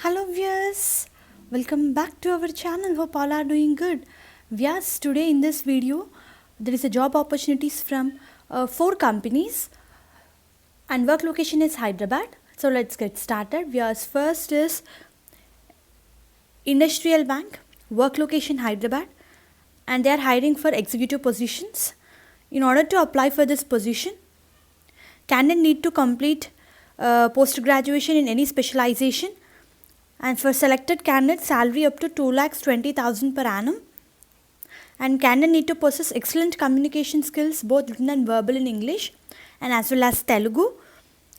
Hello viewers, welcome back to our channel. Hope all are doing good. Viewers, today in this video there is a job opportunities from 4 companies and work location is Hyderabad. So let's get started. Viewers, first is Industrial Bank, work location Hyderabad, and they are hiring for executive positions. In order to apply for this position, candidate need to complete post graduation in any specialization, and for selected candidates salary up to 2,20,000 per annum, and candidate need to possess excellent communication skills both written and verbal in English and as well as Telugu.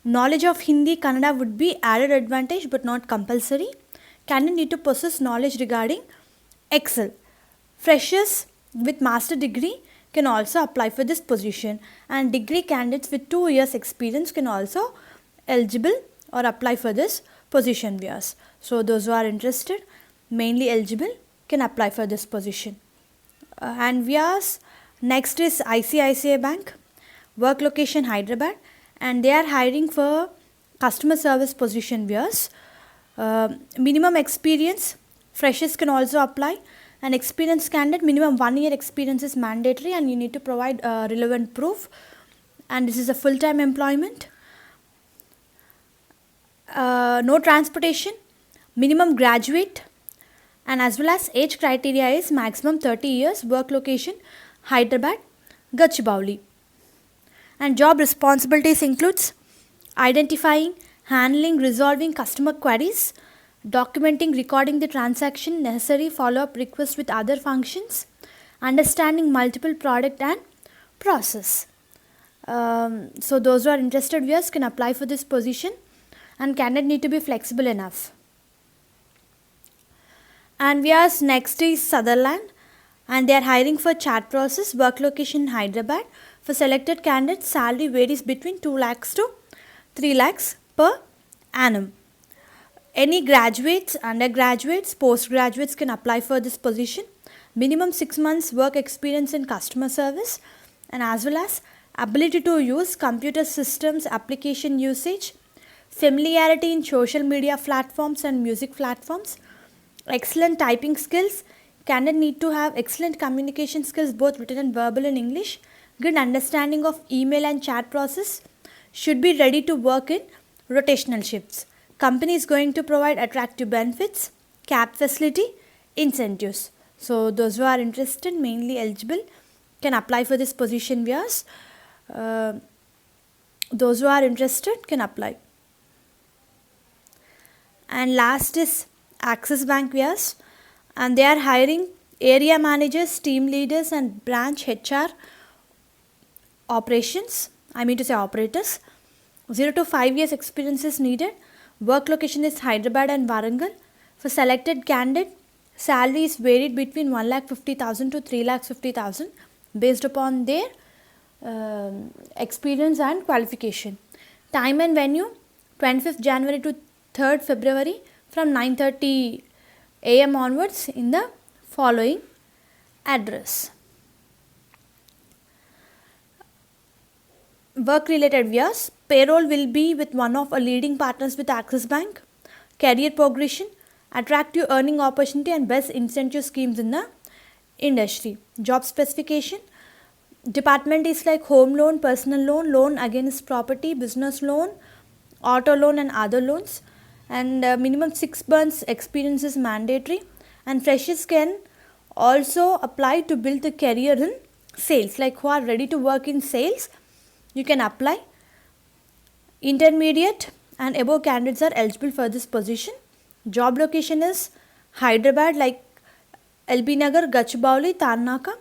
Knowledge of Hindi, Kannada would be added advantage but not compulsory. Candidate need to possess knowledge regarding Excel. Freshers with master degree can also apply for this position, and degree candidates with 2 years experience can also eligible or apply for this position viewers. So those who are interested, mainly eligible, can apply for this position. And viewers, next is ICICI Bank, work location Hyderabad, and they are hiring for customer service position viewers. Minimum experience, freshers can also apply, and experienced candidate minimum 1 year experience is mandatory, and you need to provide relevant proof, and this is a full-time employment. No transportation, minimum graduate, and as well as age criteria is maximum 30 years, work location Hyderabad, Gachibowli. And job responsibilities includes identifying, handling, resolving customer queries, documenting, recording the transaction, necessary follow-up requests with other functions, understanding multiple product and process. So those who are interested viewers can apply for this position, and candidate need to be flexible enough. And viewers, next is Sutherland, and they are hiring for chat process, work location Hyderabad. For selected candidates, salary varies between 2 lakhs to 3 lakhs per annum. Any graduates, undergraduates, postgraduates can apply for this position. Minimum 6 months work experience in customer service, and as well as ability to use computer systems, application usage, familiarity in social media platforms and music platforms, excellent typing skills. Candidate need to have excellent communication skills both written and verbal in English, good understanding of email and chat process, should be ready to work in rotational shifts. Company is going to provide attractive benefits, cap facility, incentives. So those who are interested, mainly eligible, can apply for this position viewers. Those who are interested can apply. And last is Axis Bank viewers, and they are hiring area managers, team leaders, and branch HR operations. Operators. 0 to 5 years experience is needed. Work location is Hyderabad and Warangal. For selected candidate, salary is varied between 1,50,000 to 3,50,000 based upon their experience and qualification. Time and venue, 25th January to 3rd February from 9:30 AM onwards in the following address. Work related viewers, payroll will be with one of our leading partners with Axis Bank. Career progression, attractive earning opportunity, and best incentive schemes in the industry. Job specification, department is like home loan, personal loan, loan against property, business loan, auto loan, and other loans. And minimum 6 months experience is mandatory, and freshers can also apply to build the career in sales, like who are ready to work in sales, you can apply. Intermediate and above candidates are eligible for this position. Job location is Hyderabad, like LB Nagar, Gachibowli, Tarnaka,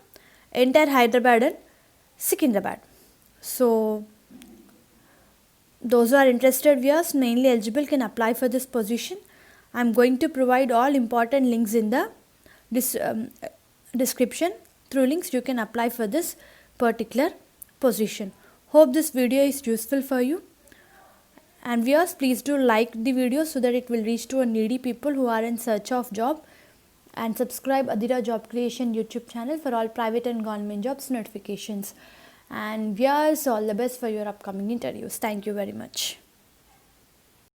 entire Hyderabad and Secunderabad. So those who are interested viewers, mainly eligible, can apply for this position. I am going to provide all important links in the description. Through links you can apply for this particular position. Hope this video is useful for you. And viewers, please do like the video so that it will reach to a needy people who are in search of job, and subscribe Adira Job Creation YouTube channel for all private and government jobs notifications. And viewers, all the best for your upcoming interviews. Thank you very much.